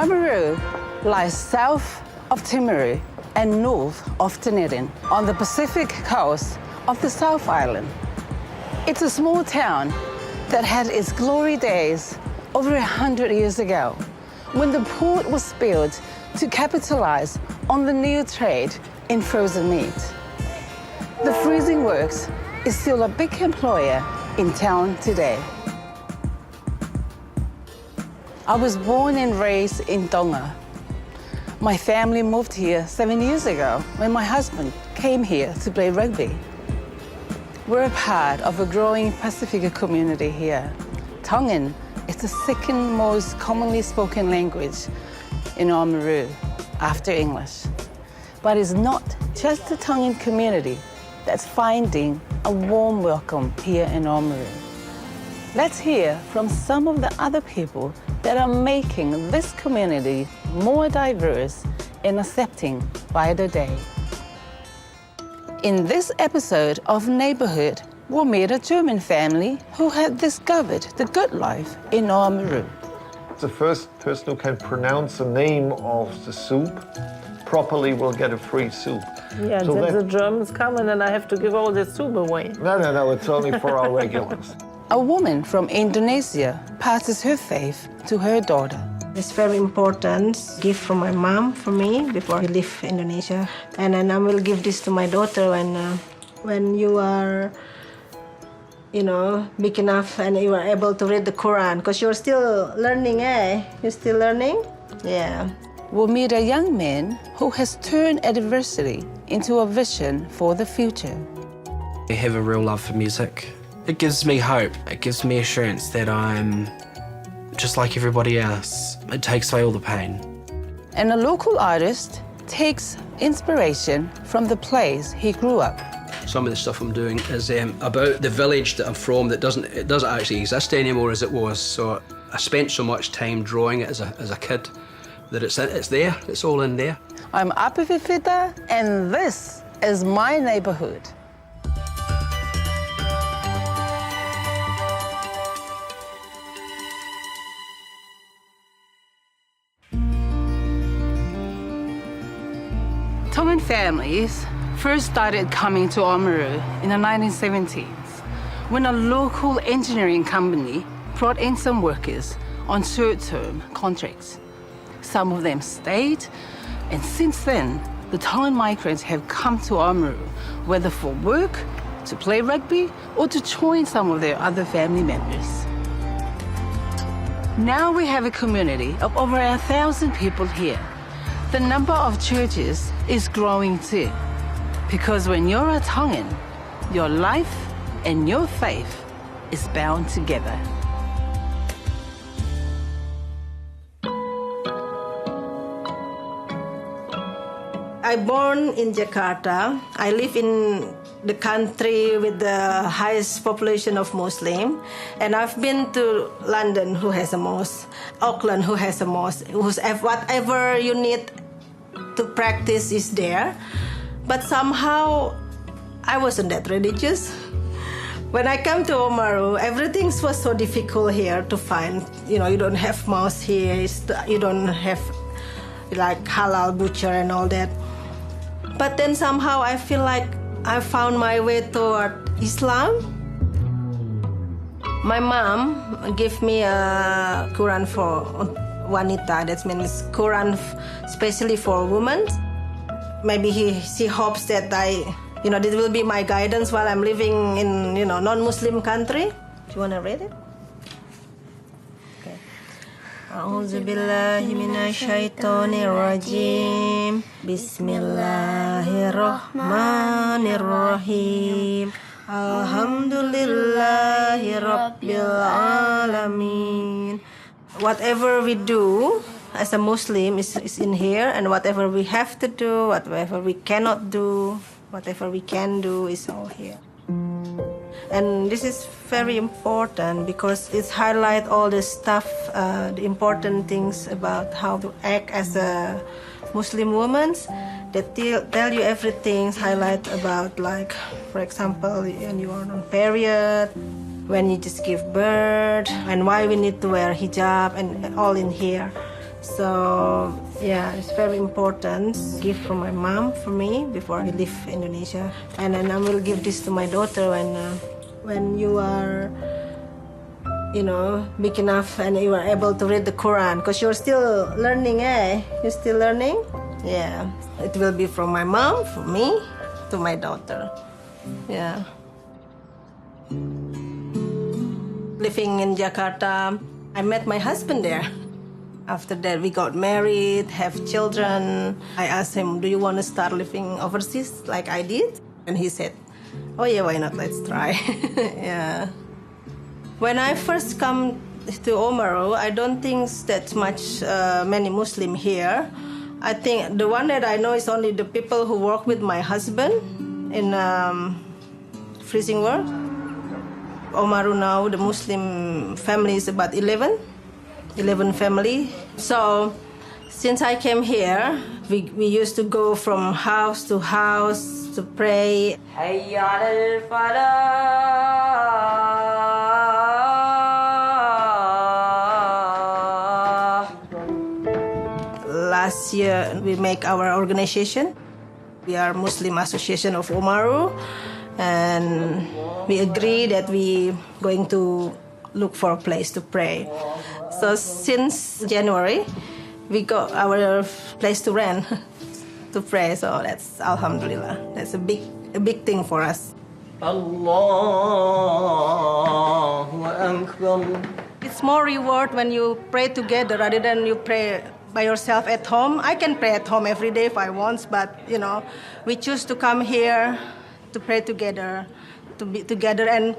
Oamaru lies south of Timaru and north of Dunedin on the Pacific coast of the South Island. It's a small town that had its glory days over 100 years ago, when the port was built to capitalize on the new trade in frozen meat. The freezing works is still a big employer in town today. I was born and raised in Tonga. My family moved here 7 years ago when my husband came here to play rugby. We're a part of a growing Pacific community here. Tongan is the second most commonly spoken language in Oamaru after English. But it's not just the Tongan community that's finding a warm welcome here in Oamaru. Let's hear from some of the other people that are making this community more diverse and accepting by the day. In this episode of Neighbourhood, we'll meet a German family who had discovered the good life in Oamaru. The first person who can pronounce the name of the soup properly will get a free soup. Yeah, so then the Germans come and then I have to give all the soup away. No, it's only for our regulars. A woman from Indonesia passes her faith to her daughter. It's very important gift from my mom for me before we leave Indonesia. And then I will give this to my daughter when you are, big enough and you are able to read the Quran. Because you're still learning, eh? You're still learning? Yeah. We'll meet a young man who has turned adversity into a vision for the future. I have a real love for music. It gives me hope. It gives me assurance that I'm just like everybody else. It takes away all the pain. And a local artist takes inspiration from the place he grew up. Some of the stuff I'm doing is about the village that I'm from that doesn't actually exist anymore as it was. So I spent so much time drawing it as a kid that it's there, it's all in there. I'm Api Fifita, and this is my neighborhood. Tongan families first started coming to Oamaru in the 1970s when a local engineering company brought in some workers on short-term contracts. Some of them stayed, and since then, the Tongan migrants have come to Oamaru, whether for work, to play rugby, or to join some of their other family members. Now we have a community of over 1,000 people here. The number of churches is growing too, because when you're a Tongan, your life and your faith is bound together. I born in Jakarta. I live in the country with the highest population of Muslim. And I've been to London, who has a mosque, Auckland, who has a mosque, whatever you need to practice is there. But somehow, I wasn't that religious. When I come to Oamaru, everything was so difficult here to find. You don't have mosque here, you don't have like halal butcher and all that. But then somehow I feel like I found my way toward Islam. My mom gave me a Quran for wanita, that means Quran especially for women. Maybe she hopes that this will be my guidance while I'm living in, non-Muslim country. Do you want to read it? Okay. A'udzu billahi minasyaitonir rajim. Bismillahirrahmanirrahim. Alhamdulillahi rabbil alamin. Whatever we do as a Muslim is in here, and whatever we have to do, whatever we cannot do, whatever we can do is all here. And this is very important because it highlights all the stuff, the important things about how to act as a Muslim woman. They tell you everything, highlight about, like, for example, when you are on period, when you just give birth, and why we need to wear hijab, and all in here. So yeah, it's very important gift from my mom for me before I leave Indonesia. And then I will give this to my daughter when you are, you know, big enough and you are able to read the Quran, because you're still learning, eh? You're still learning? Yeah. It will be from my mom, from me, to my daughter. Yeah. Living in Jakarta, I met my husband there. After that, we got married, have children. I asked him, do you want to start living overseas like I did? And he said, oh yeah, why not? Let's try. Yeah. When I first come to Oamaru, I don't think that much many Muslim here. I think the one that I know is only the people who work with my husband in freezing work. Oamaru now, the Muslim family is about 11 family. So since I came here, we used to go from house to house to pray. Last year, we make our organization. We are Muslim Association of Oamaru, and we agree that we going to look for a place to pray. So since January, we got our place to rent to pray. So that's Alhamdulillah. That's a big thing for us. Allahu Akbar. It's more reward when you pray together rather than you pray by yourself at home. I can pray at home every day if I want, but you know, we choose to come here to pray together, to be together, and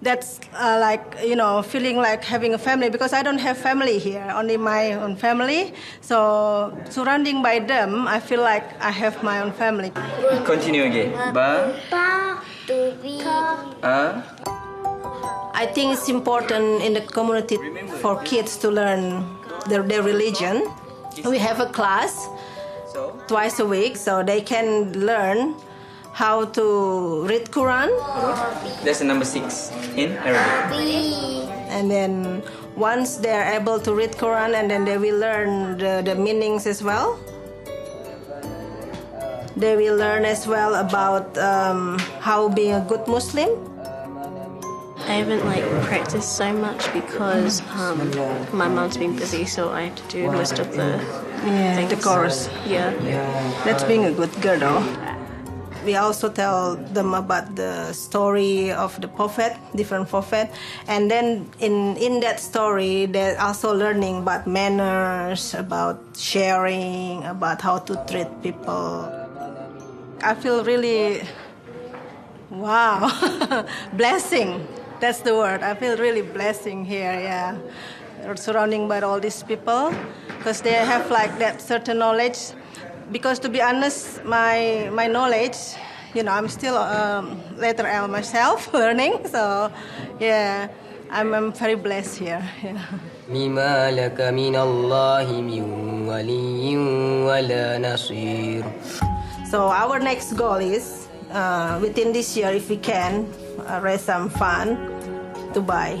that's like, you know, feeling like having a family, because I don't have family here, only my own family. So surrounding by them, I feel like I have my own family. Continue again. Ba. To be. I think it's important in the community for kids to learn their religion. We have a class twice a week, so they can learn how to read Quran. That's the number 6 in Arabic. And then once they're able to read Quran, and then they will learn the meanings as well. They will learn as well about how being a good Muslim. I haven't practiced so much because my mom's been busy, so I had to do most of the things. The course. Yeah. That's being a good girl, though. We also tell them about the story of the prophet, different prophet, and then in that story, they're also learning about manners, about sharing, about how to treat people. I feel really, wow, blessing. That's the word. I feel really blessing here, yeah. Surrounding by all these people, because they have that certain knowledge. Because to be honest, my knowledge, you know, I'm still letter L myself, learning. So, yeah, I'm very blessed here. Yeah. مما لك من الله من ولي ولا نصير. So our next goal is, within this year, if we can, raise some fund to buy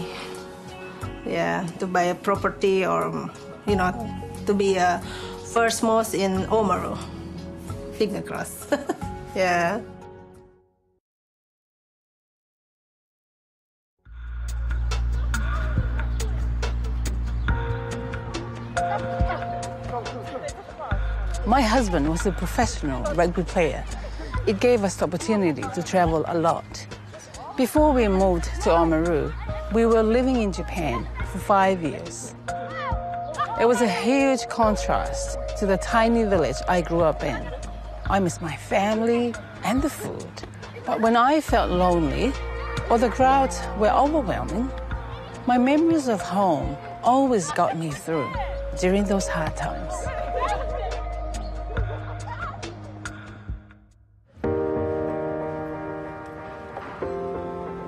a property, or, you know, to be a first mosque in Oamaru. Finger crossed. Yeah. My husband was a professional rugby player. It gave us the opportunity to travel a lot. Before we moved to Oamaru, we were living in Japan for 5 years. It was a huge contrast to the tiny village I grew up in. I miss my family and the food. But when I felt lonely or the crowds were overwhelming, my memories of home always got me through during those hard times.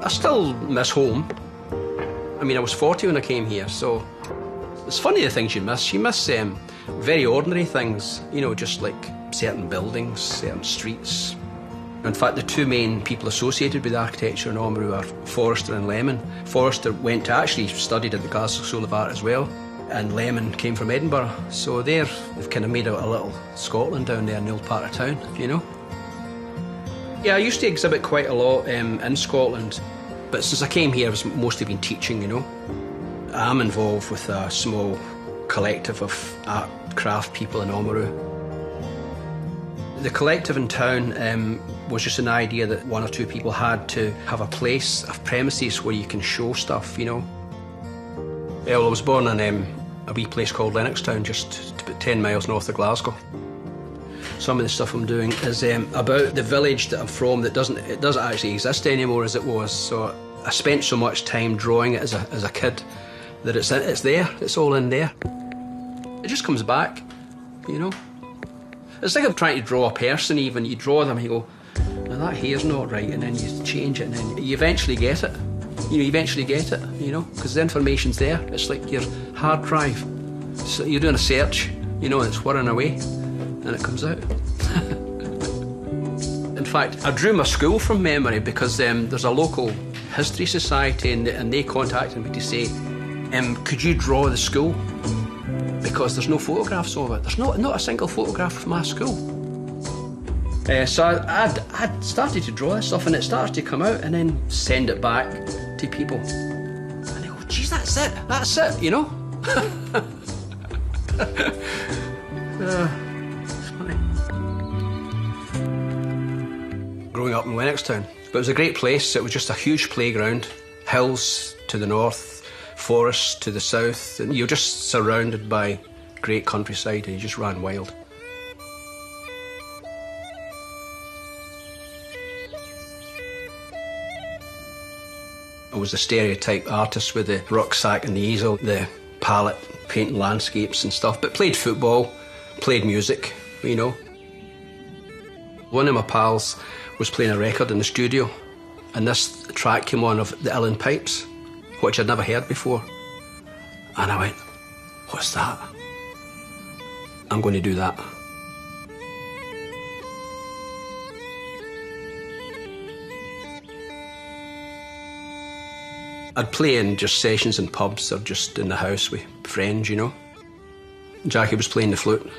I still miss home. I mean, I was 40 when I came here, so it's funny the things you miss. You miss very ordinary things, you know, just like certain buildings, certain streets. In fact, the two main people associated with architecture in Oamaru are Forrester and Lemon. Forrester went to actually studied at the Glasgow School of Art as well. and Lemon came from Edinburgh, so they've kind of made a little Scotland down there in the old part of town, you know. Yeah, I used to exhibit quite a lot in Scotland, but since I came here, I've mostly been teaching, you know. I'm involved with a small collective of art craft people in Oamaru. The collective in town was just an idea that one or two people had to have a place, a premises where you can show stuff, you know. Well, I was born in a wee place called Lennoxtown, just about 10 miles north of Glasgow. Some of the stuff I'm doing is about the village that I'm from that doesn't actually exist anymore as it was. So I spent so much time drawing it as a kid that it's there, it's all in there. It just comes back, you know. It's like I'm trying to draw a person even. You draw them and you go, now that hair's not right, and then you change it and then you eventually get it. You eventually get it, you know, because the information's there. It's like your hard drive. So you're doing a search, you know, and it's whirring away, and it comes out. In fact, I drew my school from memory because there's a local history society and they contacted me to say, could you draw the school? Because there's no photographs of it. There's not a single photograph of my school. So I'd started to draw this stuff and it started to come out and then send it back to people. And they go, geez, that's it, you know? It's funny. Growing up in Lennoxtown, but it was a great place. It was just a huge playground, hills to the north, forests to the south, and you're just surrounded by great countryside and you just ran wild. I was the stereotype artist with the rucksack and the easel, the palette, painting landscapes and stuff, but played football, played music, you know. One of my pals was playing a record in the studio and this track came on of the Uilleann Pipes, which I'd never heard before. And I went, what's that? I'm going to do that. I'd play in just sessions in pubs or just in the house with friends, you know. Jackie was playing the flute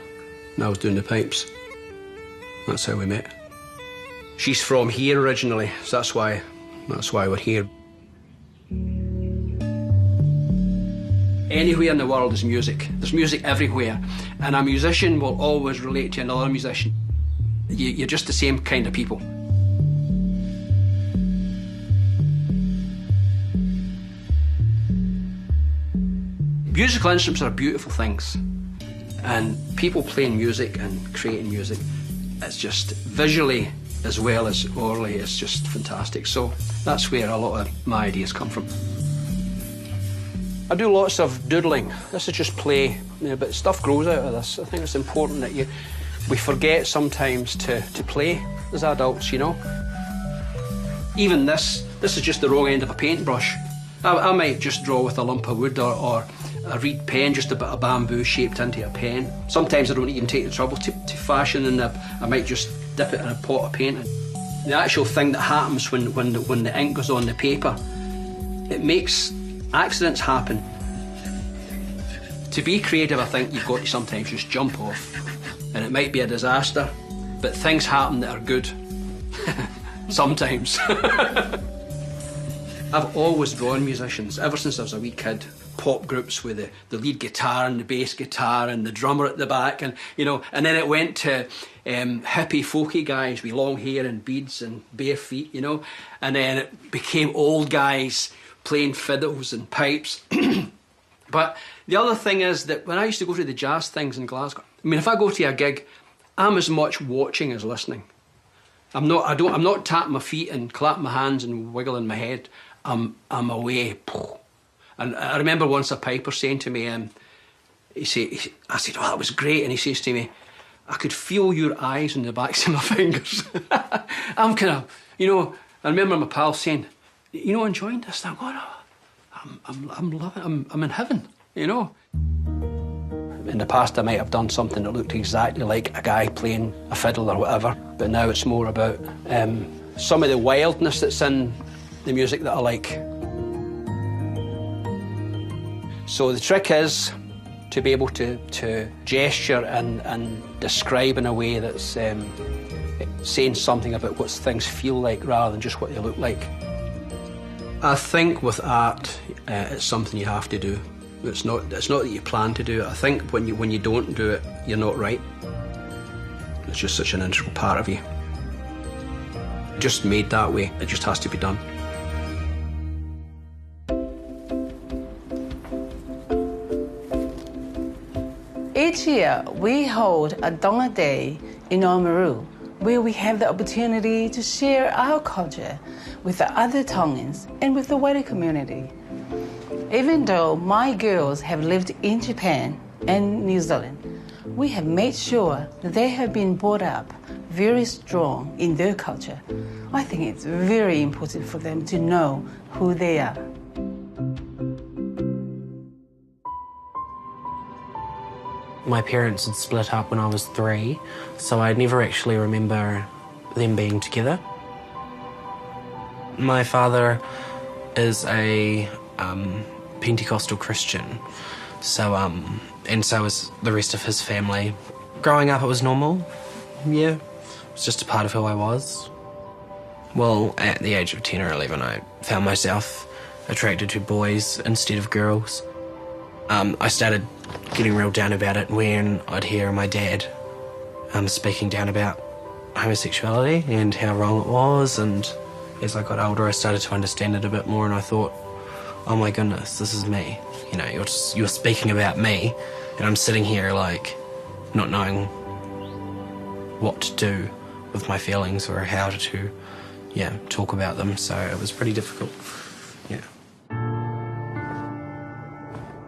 and I was doing the pipes. That's how we met. She's from here originally, so that's why we're here. Anywhere in the world is music. There's music everywhere. And a musician will always relate to another musician. You're just the same kind of people. Musical instruments are beautiful things. And people playing music and creating music, it's just visually as well as orally, it's just fantastic. So that's where a lot of my ideas come from. I do lots of doodling. This is just play, you know, but stuff grows out of this. I think it's important that we forget sometimes to play as adults, you know. Even this is just the wrong end of a paintbrush. I might just draw with a lump of wood or a reed pen, just a bit of bamboo shaped into a pen. Sometimes I don't even take the trouble to fashion, and I might just dip it in a pot of paint. The actual thing that happens when the ink goes on the paper, it makes accidents happen. To be creative, I think you've got to sometimes just jump off, and it might be a disaster, but things happen that are good. Sometimes. I've always drawn musicians, ever since I was a wee kid. Pop groups with the lead guitar and the bass guitar and the drummer at the back, and you know, and then it went to hippie folky guys with long hair and beads and bare feet, you know, and then it became old guys playing fiddles and pipes. But the other thing is that when I used to go to the jazz things in Glasgow, I mean, if I go to a gig, I'm as much watching as listening. I'm not tapping my feet and clapping my hands and wiggling my head. I'm away. And I remember once a piper saying to me, I said, oh, that was great. And he says to me, I could feel your eyes on the backs of my fingers. I'm kind of, you know, I remember my pal saying, you know, enjoying this. And I'm going, oh, I'm loving it. I'm in heaven, you know. In the past, I might have done something that looked exactly like a guy playing a fiddle or whatever, but now it's more about some of the wildness that's in the music that I like. So the trick is, to be able to gesture and describe in a way that's saying something about what things feel like rather than just what they look like. I think with art, it's something you have to do. It's not that you plan to do it. I think when you don't do it, you're not right. It's just such an integral part of you. Just made that way, it just has to be done. Each year, we hold a Donga Day in Oamaru, where we have the opportunity to share our culture with the other Tongans and with the wider community. Even though my girls have lived in Japan and New Zealand, we have made sure that they have been brought up very strong in their culture. I think it's very important for them to know who they are. My parents had split up when I was 3, so I never actually remember them being together. My father is a Pentecostal Christian, and so is the rest of his family. Growing up, it was normal. Yeah, it was just a part of who I was. Well, at the age of 10 or 11, I found myself attracted to boys instead of girls. I started getting real down about it when I'd hear my dad speaking down about homosexuality and how wrong it was, and as I got older I started to understand it a bit more, and I thought, oh my goodness, this is me. You know, you're speaking about me, and I'm sitting here like not knowing what to do with my feelings or how to talk about them, so it was pretty difficult. Yeah.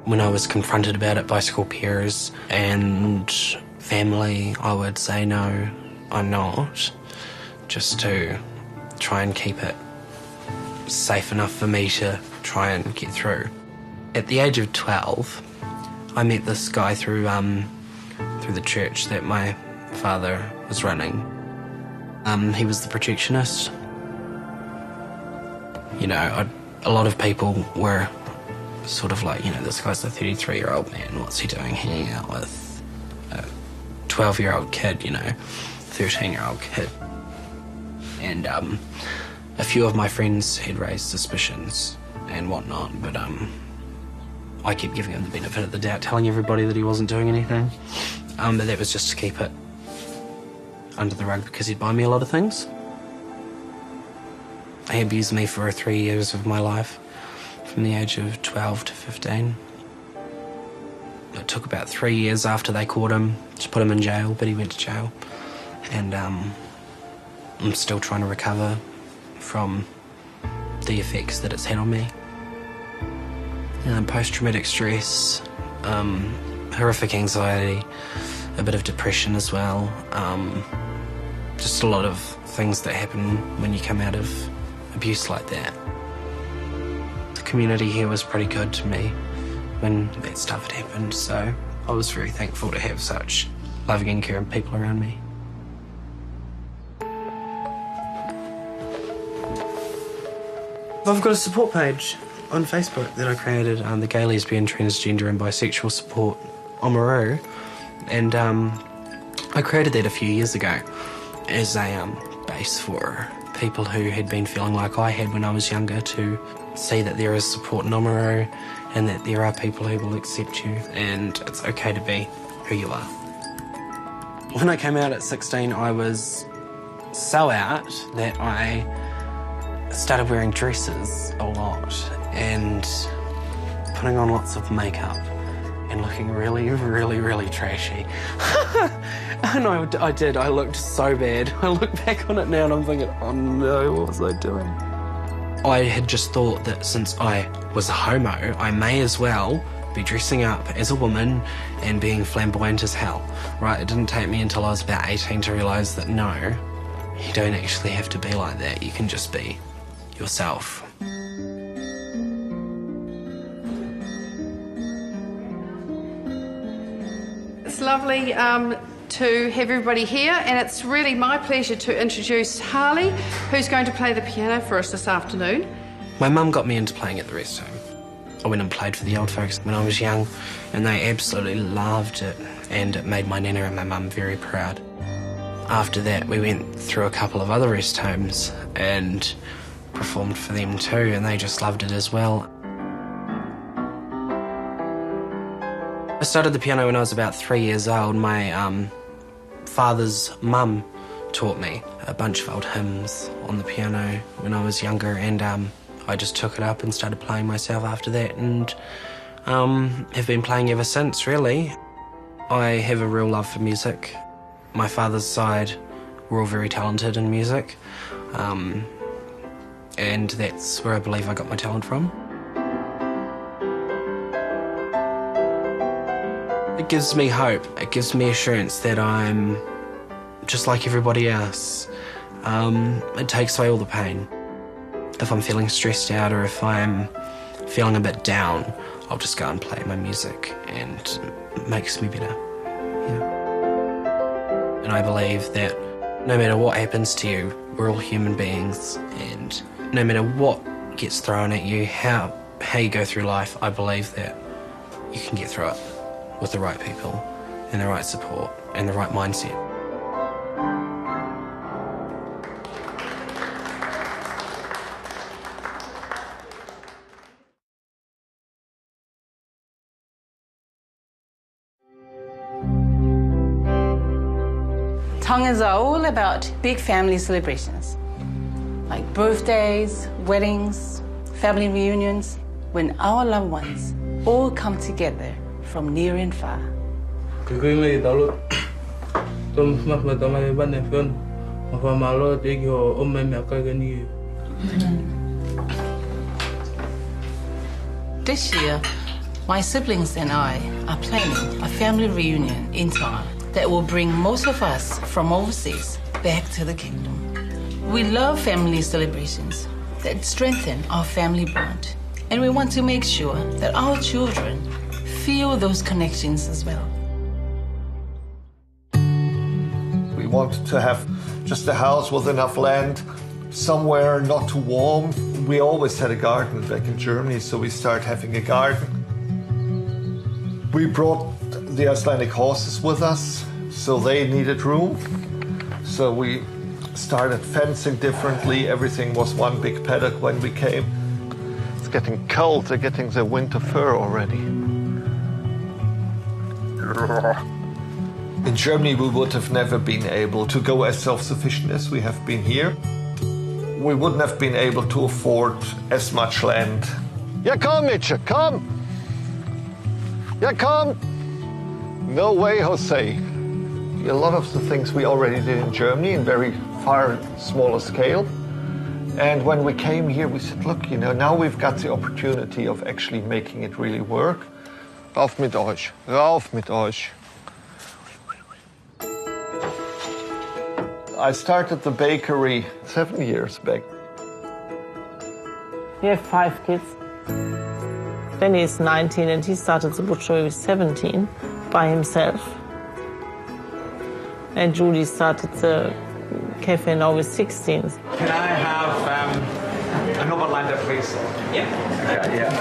When I was confronted about it by school peers and family, I would say no, I'm not, just to try and keep it safe enough for me to try and get through. At the age of 12, I met this guy through the church that my father was running. He was the projectionist. You know, a lot of people were sort of like, you know, this guy's a 33-year-old man, what's he doing hanging out with a 12-year-old kid, you know, 13-year-old kid. And a few of my friends had raised suspicions and whatnot, but I kept giving him the benefit of the doubt, telling everybody that he wasn't doing anything. But that was just to keep it under the rug because he'd buy me a lot of things. He abused me for 3 years of my life, from the age of 12 to 15. It took about 3 years after they caught him to put him in jail, but he went to jail. And I'm still trying to recover from the effects that it's had on me. Post-traumatic stress, horrific anxiety, a bit of depression as well. Just a lot of things that happen when you come out of abuse like that. The community here was pretty good to me when that stuff had happened, so I was very thankful to have such loving and caring people around me. I've got a support page on Facebook that I created, the Gay, Lesbian, Transgender and Bisexual Support Oamaru, and I created that a few years ago as a base for people who had been feeling like I had when I was younger, to see that there is support in Oamaru and that there are people who will accept you and it's okay to be who you are. When I came out at 16, I was so out that I started wearing dresses a lot and putting on lots of makeup and looking really, really, really trashy. And I did. I looked so bad. I look back on it now and I'm thinking, oh no, what was I doing? I had just thought that since I was a homo, I may as well be dressing up as a woman and being flamboyant as hell, right? It didn't take me until I was about 18 to realise that no, you don't actually have to be like that. You can just be yourself. It's lovely to have everybody here, and it's really my pleasure to introduce Harley, who's going to play the piano for us this afternoon. My mum got me into playing at the rest home. I went and played for the old folks when I was young, and they absolutely loved it, and it made my nana and my mum very proud. After that, we went through a couple of other rest homes and performed for them too, and they just loved it as well. I started the piano when I was about 3 years old. My father's mum taught me a bunch of old hymns on the piano when I was younger, and I just took it up and started playing myself after that, and have been playing ever since, really. I have a real love for music. My father's side were all very talented in music, and that's where I believe I got my talent from. It gives me hope. It gives me assurance that I'm just like everybody else. It takes away all the pain. If I'm feeling stressed out or if I'm feeling a bit down, I'll just go and play my music, and it makes me better. Yeah. And I believe that no matter what happens to you, we're all human beings, and no matter what gets thrown at you, how you go through life, I believe that you can get through it with the right people and the right support and the right mindset. Tongas are all about big family celebrations, like birthdays, weddings, family reunions, when our loved ones all come together from near and far. This year, my siblings and I are planning a family reunion in Tonga that will bring most of us from overseas back to the kingdom. We love family celebrations that strengthen our family bond, and we want to make sure that our children feel those connections as well. We want to have just a house with enough land, somewhere not too warm. We always had a garden back in Germany, so we started having a garden. We brought the Icelandic horses with us, so they needed room. So we started fencing differently. Everything was one big paddock when we came. It's getting cold. They're getting their winter fur already. In Germany, we would have never been able to go as self-sufficient as we have been here. We wouldn't have been able to afford as much land. Ja, komm, Mitche, komm! Ja, komm! No way, Jose. A lot of the things we already did in Germany in very far smaller scale. And when we came here, we said, look, now we've got the opportunity of actually making it really work. Rauf mit euch, rauf mit euch. I started the bakery 7 years back. We have 5 kids. Benny is 19 and he started the butchery with 17 by himself. And Julie started the cafe now with 16. Can I have an overlander, please? Yeah. Okay, yeah.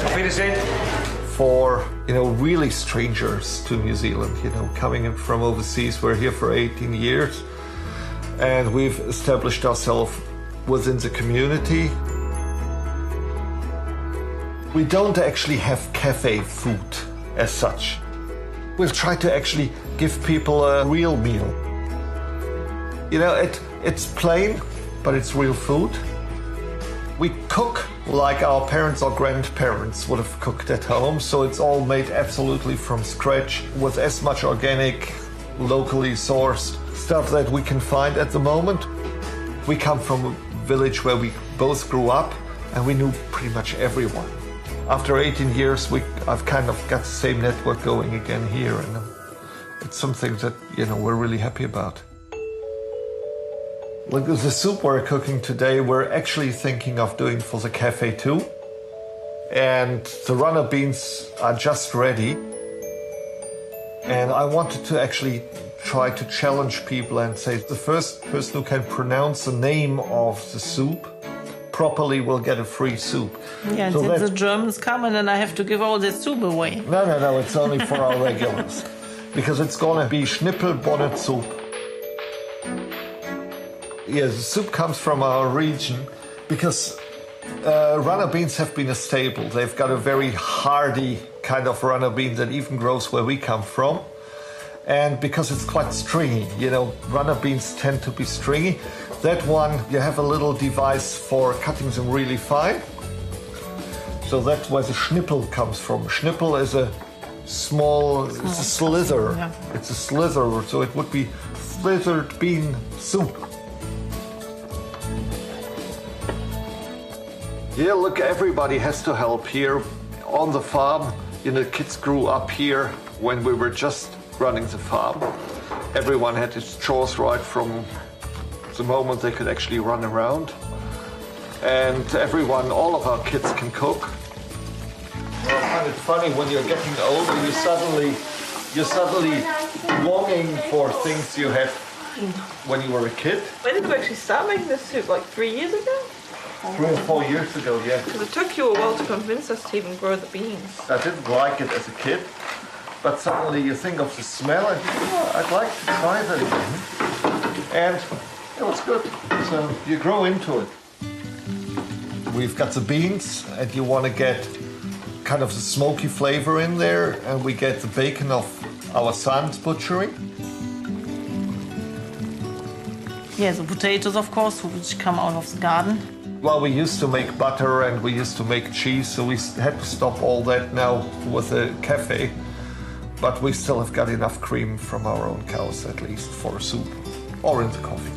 Auf Wiedersehen. For, really strangers to New Zealand, coming in from overseas. We're here for 18 years and we've established ourselves within the community. We don't actually have cafe food as such. We've tried to actually give people a real meal. It's plain, but it's real food. We cook like our parents or grandparents would have cooked at home, so it's all made absolutely from scratch with as much organic, locally sourced stuff that we can find at the moment. We come from a village where we both grew up and we knew pretty much everyone. After 18 years, I've kind of got the same network going again here, and it's something that, we're really happy about. Look, the soup we're cooking today, we're actually thinking of doing for the cafe too. And the runner beans are just ready. And I wanted to actually try to challenge people and say the first person who can pronounce the name of the soup properly will get a free soup. Yeah, So and the Germans come and then I have to give all the soup away. No, it's only for our regulars. Because it's gonna be Schnippel bonnet soup. Yeah, the soup comes from our region because runner beans have been a staple. They've got a very hardy kind of runner bean that even grows where we come from. And because it's quite stringy, you know, runner beans tend to be stringy. That one, you have a little device for cutting them really fine. So that's where the Schnippel comes from. Schnippel is a small it's a slither. Yeah. It's a slither, so it would be slithered bean soup. Yeah, look, everybody has to help here on the farm. You know, kids grew up here when we were just running the farm. Everyone had its chores right from the moment they could actually run around. And everyone, all of our kids can cook. I find it funny when you're getting older, you're suddenly longing for things you had when you were a kid. When did you actually start making this soup? Like 3 years ago? 3 or 4 years ago, yeah. Because it took you a while to convince us to even grow the beans. I didn't like it as a kid, but suddenly you think of the smell and you think, oh, I'd like to try that again. And it was good. So you grow into it. We've got the beans, and you want to get kind of the smoky flavor in there, and we get the bacon of our son's butchery. Yeah, the potatoes, of course, which come out of the garden. Well, we used to make butter and we used to make cheese, so we had to stop all that now with a cafe. But we still have got enough cream from our own cows, at least, for a soup or in the coffee.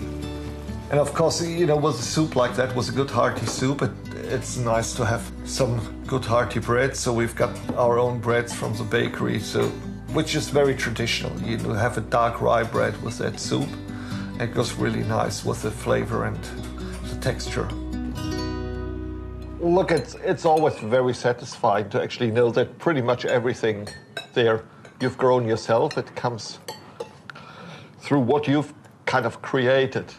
And of course, you know, with a soup like that, with a good hearty soup, it's nice to have some good hearty bread. So we've got our own breads from the bakery, so which is very traditional. You know, have a dark rye bread with that soup. It goes really nice with the flavor and the texture. Look, it's always very satisfying to actually know that pretty much everything there you've grown yourself. It comes through what you've kind of created.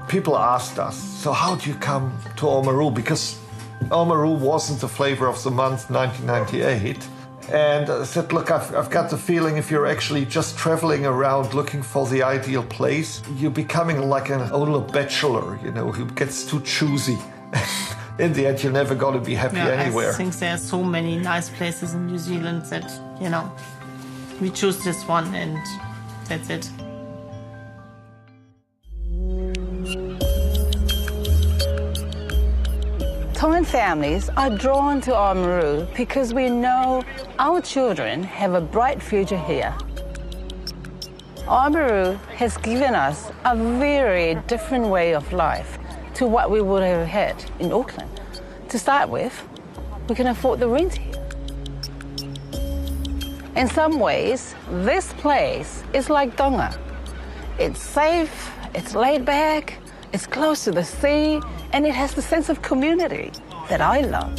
People asked us, so how do you come to Oamaru? Because Oamaru wasn't the flavor of the month 1998. And I said, look, I've got the feeling if you're actually just traveling around looking for the ideal place, you're becoming like an older bachelor, you know, who gets too choosy. In the end, you're never going to be happy anywhere. I think there are so many nice places in New Zealand that, you know, we choose this one and that's it. Tongan families are drawn to Oamaru because we know our children have a bright future here. Oamaru has given us a very different way of life to what we would have had in Auckland. To start with, we can afford the rent here. In some ways, this place is like Tonga. It's safe, it's laid back, it's close to the sea, and it has the sense of community that I love.